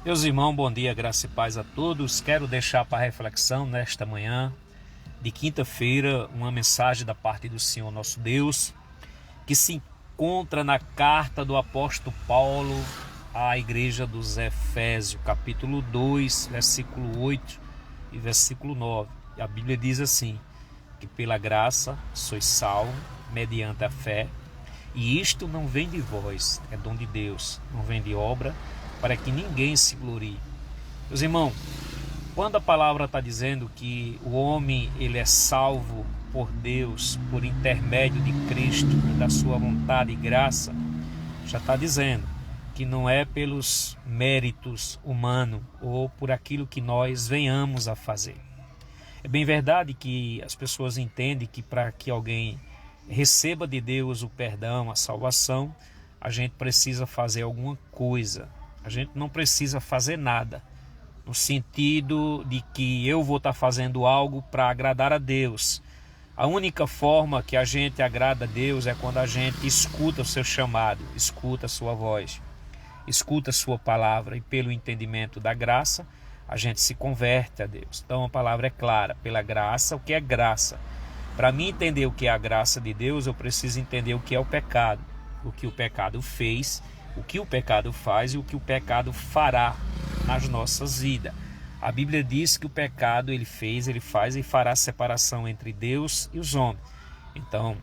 Meus irmãos, bom dia, graça e paz a todos. Quero deixar para reflexão nesta manhã de quinta-feira uma mensagem da parte do Senhor nosso Deus, que se encontra na carta do apóstolo Paulo à igreja dos Efésios, capítulo 2, versículo 8 e versículo 9. E a Bíblia diz assim, que pela graça sois salvos mediante a fé, e isto não vem de vós, é dom de Deus, não vem de obra, para que ninguém se glorie. Meus irmãos, quando a palavra está dizendo que o homem ele é salvo por Deus, por intermédio de Cristo e da sua vontade e graça, já está dizendo que não é pelos méritos humanos ou por aquilo que nós venhamos a fazer. É bem verdade que as pessoas entendem que para que alguém receba de Deus o perdão, a salvação, a gente precisa fazer alguma coisa. A gente não precisa fazer nada, no sentido de que eu vou estar fazendo algo para agradar a Deus. A única forma que a gente agrada a Deus é quando a gente escuta o seu chamado, escuta a sua voz, escuta a sua palavra, e pelo entendimento da graça, a gente se converte a Deus. Então a palavra é clara, pela graça. O que é graça? Para mim entender o que é a graça de Deus, eu preciso entender o que é o pecado, o que o pecado fez, o que o pecado faz e o que o pecado fará nas nossas vidas. A Bíblia diz que o pecado ele fez, ele faz e fará separação entre Deus e os homens. Então,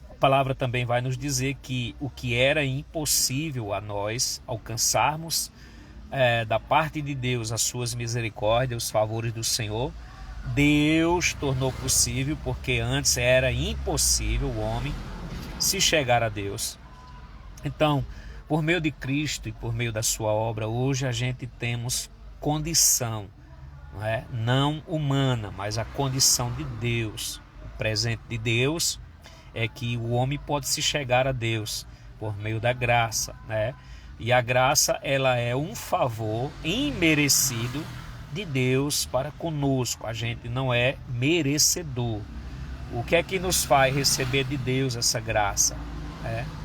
a palavra também vai nos dizer que o que era impossível a nós alcançarmos da parte de Deus, as suas misericórdias, os favores do Senhor, Deus tornou possível, porque antes era impossível o homem se chegar a Deus. Então, por meio de Cristo e por meio da sua obra, hoje a gente temos condição, não humana, mas a condição de Deus. O presente de Deus é que o homem pode se chegar a Deus por meio da graça, E a graça, ela é um favor imerecido de Deus para conosco. A gente não é merecedor. O que é que nos faz receber de Deus essa graça?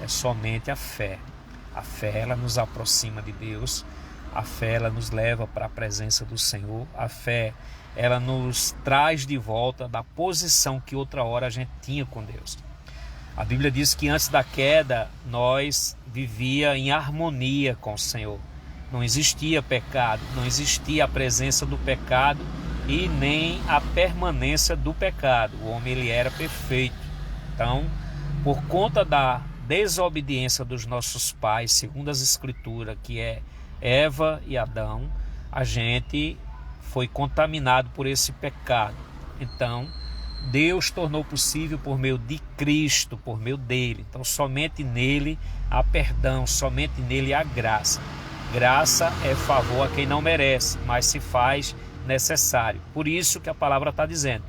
É somente a fé. A fé, ela nos aproxima de Deus. A fé, ela nos leva para a presença do Senhor. A fé, ela nos traz de volta da posição que outra hora a gente tinha com Deus. A Bíblia diz que antes da queda, nós vivia em harmonia com o Senhor. Não existia pecado, não existia a presença do pecado e nem a permanência do pecado. O homem ele era perfeito. Então, por conta da desobediência dos nossos pais, segundo as Escrituras, que é Eva e Adão, a gente foi contaminado por esse pecado. Então, Deus tornou possível por meio de Cristo, por meio dele. Então, somente nele há perdão, somente nele há graça. Graça é favor a quem não merece, mas se faz necessário. Por isso que a palavra está dizendo,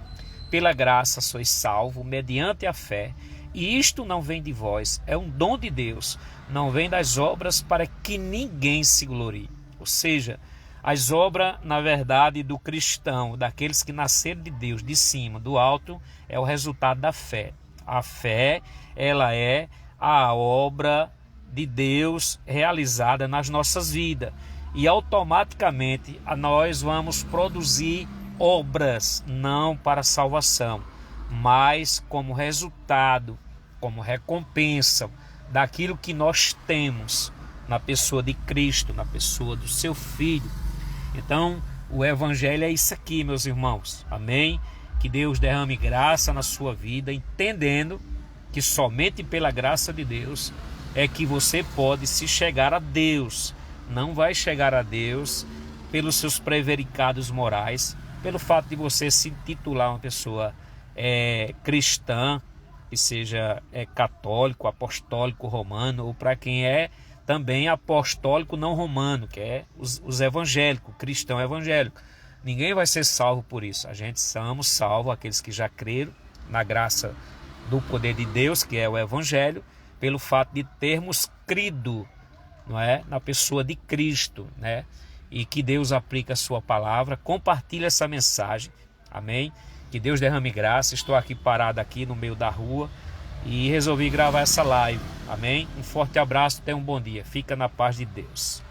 pela graça sois salvos mediante a fé, e isto não vem de vós, é um dom de Deus, não vem das obras para que ninguém se glorie. Ou seja, as obras, na verdade, do cristão, daqueles que nasceram de Deus, de cima, do alto, é o resultado da fé. A fé, ela é a obra de Deus realizada nas nossas vidas. E automaticamente nós vamos produzir obras, não para salvação, mas como resultado, como recompensa daquilo que nós temos na pessoa de Cristo, na pessoa do seu Filho. Então, o Evangelho é isso aqui, meus irmãos. Amém? Que Deus derrame graça na sua vida, entendendo que somente pela graça de Deus é que você pode se chegar a Deus. Não vai chegar a Deus pelos seus prevaricados morais, pelo fato de você se intitular uma pessoa cristã, que seja católico, apostólico, romano, ou para quem é também apostólico não romano, que é os evangélicos, cristão evangélico. Ninguém vai ser salvo por isso. A gente somos salvos, aqueles que já creram na graça do poder de Deus, que é o evangelho, pelo fato de termos crido, na pessoa de Cristo, E que Deus aplique a sua palavra, compartilhe essa mensagem, amém? Que Deus derrame graça. Estou aqui parado aqui no meio da rua e resolvi gravar essa live, amém? Um forte abraço, tenha um bom dia, fica na paz de Deus.